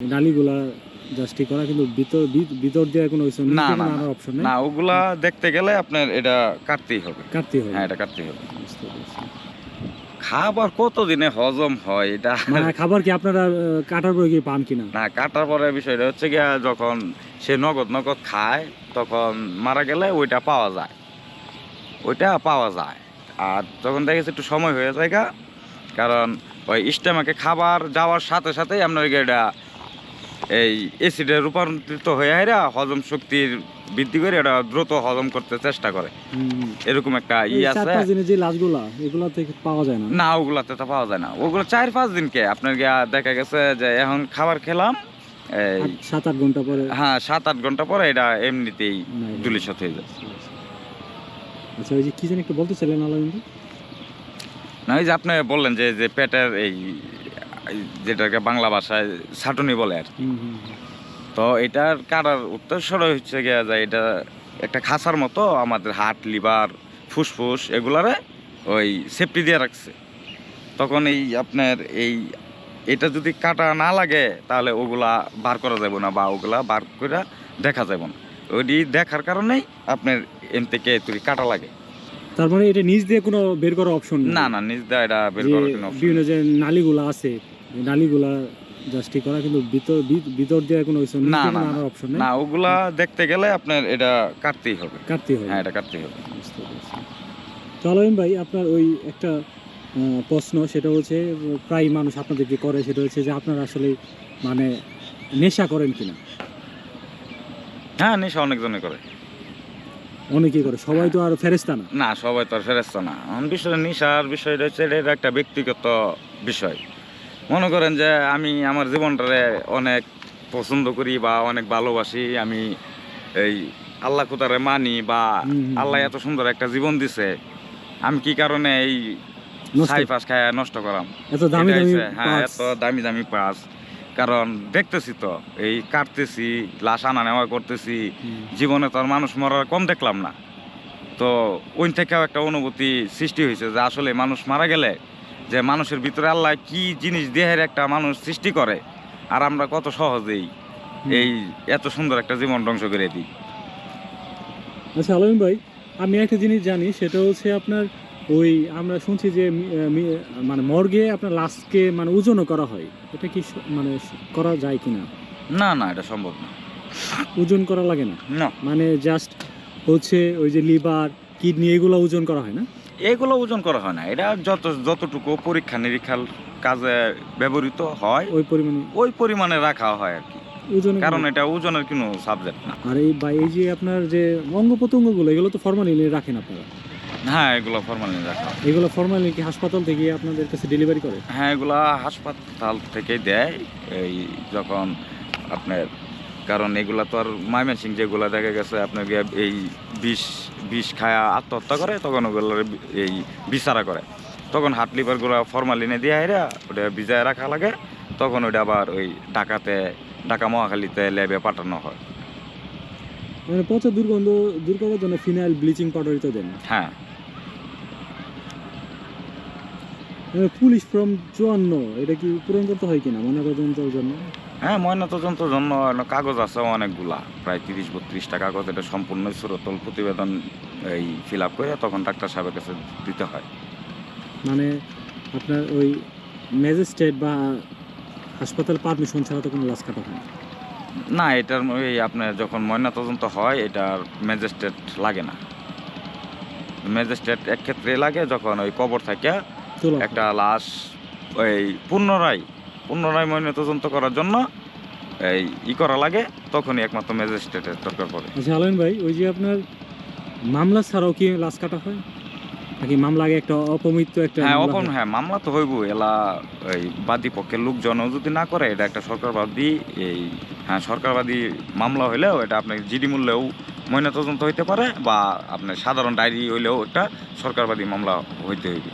নালীগুলা just ঠিক করা, কিন্তু ভিতর দিয়ে কোনো না না আনার অপশন নেই। না, ওগুলা দেখতে গেলে আপনার এটা কাটতেই হবে। কাটতেই হবে। হ্যাঁ, এটা কাটতেই হবে। বুঝতে পেরেছি। খাবার কতদিনে হজম হয় এটা মানে খাবার কি আপনারা কাটার পরে কি পান কিনা? না, কাটার পরে বিষয়টা হচ্ছে গিয়া যখন সে নগদ নগদ খায় তখন মারা গেলে ওইটা পাওয়া যায়, ওইটা পাওয়া যায়। আর যখন দেখেছি একটু সময় হয়ে যায় গা, কারণ ওই স্টেমাকে খাবার যাওয়ার সাথে সাথেই আপনার এটা এই অ্যাসিডে রূপান্তরিত হয়ে এরা হজম শক্তির বৃদ্ধি করে এটা দ্রুত হজম করতে চেষ্টা করে। এরকম একটা আছে। 4-5 দিনের যে লাশগুলা এগুলা থেকে পাওয়া যায় না? না, ওগুলাতে তো পাওয়া যায় না। ওগুলো 4-5 দিনকে আপনার গিয়া দেখা গেছে যে এখন খাবার খেলাম এই 7-8 ঘন্টা পরে। হ্যাঁ, 7-8 ঘন্টা পরে এটা এমনিতেই ধূলিসাৎ হয়ে যায়। আচ্ছা, ওই যে কি জানি একটু বলতেছিলেন আলামিন? না, ওই যে আপনি বললেন যে যে পেটের এই যেটাকে বাংলা ভাষায় ছাটনি বলে আর কি। তো এটার কাটার উদ্দেশ্য হচ্ছে গিয়া যে এটা একটা খাঁচার মতো আমাদের হার্ট, লিভার, ফুসফুস এগুলারে ওই সেফটি দিয়ে রাখছে। তখন এই আপনার এই এটা যদি কাটা না লাগে তাহলে ওগুলা বার করা যাবে না, বা ওগুলা বার করে দেখা যাবে না। ওইটি দেখার কারণেই আপনার এম থেকে তুই কাটা লাগে। তার মানে এটা নিচ দিয়ে কোনো বের করার অপশন না না, নিজ দিয়ে এটা বের করার কোনো অপশন বিভিন্ন যে নালীগুলা আছে, নালীগুলা জাস্ট ঠিক করা, কিন্তু ভিতর দিয়ে কোনো না না আনার অপশন নেই। না, ওগুলা দেখতে গেলে আপনার এটা কাটতেই হবে। কাটতেই হবে। হ্যাঁ, এটা কাটতেই হবে। বুঝতে পেরেছি। তো আলামিন ভাই, আপনার ওই একটা প্রশ্ন, সেটা হচ্ছে প্রায় মানুষ আপনাদেরকে করে, সেটা হচ্ছে যে আপনারা আসলে মানে নেশা করেন কিনা? হ্যাঁ, নেশা অনেকজনে করে। অনেকেই করে, সবাই তো আর ফেরেশতা না। না, সবাই তো আর ফেরেশতা না। বিষয়টা নেশার বিষয়টা হচ্ছে এটা একটা ব্যক্তিগত বিষয়। মনে করেন যে আমি আমার জীবনটারে অনেক পছন্দ করি বা অনেক ভালোবাসি, আমি এই আল্লাহ খুদারে মানি, বা আল্লাহ এত সুন্দর একটা জীবন দিছে, আমি কি কারণে এই ছাই পাশ খায় নষ্ট করাম? এত দামি দামি হ্যাঁ, এত দামি দামি পাস, কারণ দেখতেছি তো এই কাটতেছি, লাশ আনা নেওয়া করতেছি, জীবনে তো আর মানুষ মরার কম দেখলাম না। তো ওই থেকেও একটা অনুভূতি সৃষ্টি হয়েছে যে আসলে মানুষ মারা গেলে যে মানুষের ভিতরে আল্লাহ কি জিনিস দেহের একটা মানুষ সৃষ্টি করে, আর আমরা কত সহজেই এই এত সুন্দর একটা জীবন ধ্বংস করে দিই। আচ্ছা আলামিন ভাই, আমি একটা জিনিস জানি, সেটা হচ্ছে আপনার ওই আমরা শুনছি যে মানে মর্গে আপনার লাশকে মানে ওজনও করা হয়, এটা কি মানে করা যায় কিনা? না না, এটা সম্ভব না। ওজন করা লাগে না? না, মানে জাস্ট হচ্ছে ওই যে লিভার, কিডনি এগুলো ওজন করা হয় না? এগুলো ওজন করা হয় না। এটা যতটুকু পরীক্ষা নিরীক্ষার কাজে ব্যবহৃত হয় ওই পরিমাণে রাখা হয় আর কি, কারণ এটা ওজনের কোনো সাবজেক্ট না। আর এই যে আপনার যে অঙ্গ প্রত্যঙ্গগুলো, এগুলো তো ফরমালিনে রাখেন আপনারা? হ্যাঁ, এগুলো ফরমালিন রাখা। এগুলো ফরমালিন কি হাসপাতাল থেকে আপনাদের কাছে ডেলিভারি করে? হ্যাঁ, এগুলা হাসপাতাল থেকে দেয় এই যখন আপনার, কারণ এগুলা তো আর ময়মনসিংহ যেগুলো দেখা গেছে আপনার এই বিষ খায়া আত্মহত্যা করে, তখন ওগুলোর এই বিচারা করে, তখন হাত লিভারগুলো ফরমালিনে দিয়ে এরা ওটা ভিজায় রাখা লাগে, তখন ওইটা আবার ওই ঢাকা মহাখালীতে ল্যাবে পাঠানো হয়। মানে পচা দুর্গন্ধ দূর করার জন্য ফিনাইল, ব্লিচিং পাউডারই তো দেন? হ্যাঁ। পুলিশ ফর্ম 54 এটা কি পূরণ করতে হয় কিনা ময়নাতদন্তের জন্য? হ্যাঁ, ময়নাতদন্তের জন্য কাগজ আছে অনেকগুলা, প্রায় 30-32টা কাগজ। এটা সম্পূর্ণ সুরতল প্রতিবেদন এই ফিল আপ করে তখন ডাক্তার সাহেবের কাছে দিতে হয়। মানে আপনার ওই ম্যাজিস্ট্রেট বা হাসপাতাল পারমিশন ছাড়া তো কোনো লাশ কাটা হয় না, এটার ওই আপনার যখন ময়নাতদন্ত হয় এটার ম্যাজিস্ট্রেট লাগে না। ম্যাজিস্ট্রেট এক ক্ষেত্রে লাগে যখন ওই কবর থেকে একটা লাশ ওই পুনরায় ময়নাতদন্ত করার জন্য এই করা লাগে, তখনই একমাত্র ম্যাজিস্ট্রেটের দরকার পড়ে। আচ্ছা আলামিন ভাই, ওই যে আপনার মামলা ছাড়াও কি লাশ কাটা হয় নাকি মামলা আগে একটা অপমৃত্যু একটা? হ্যাঁ, মামলা তো হইব। এলা এই বাদী পক্ষের লোকজন যদি না করে, এটা একটা সরকারবাদী সরকারবাদী মামলা হইলেও এটা আপনার জিডি মূল্যেও ময়নাতদন্ত হইতে পারে, বা আপনার সাধারণ ডায়েরি হইলেও একটা সরকারবাদী মামলা হইতে হইবে।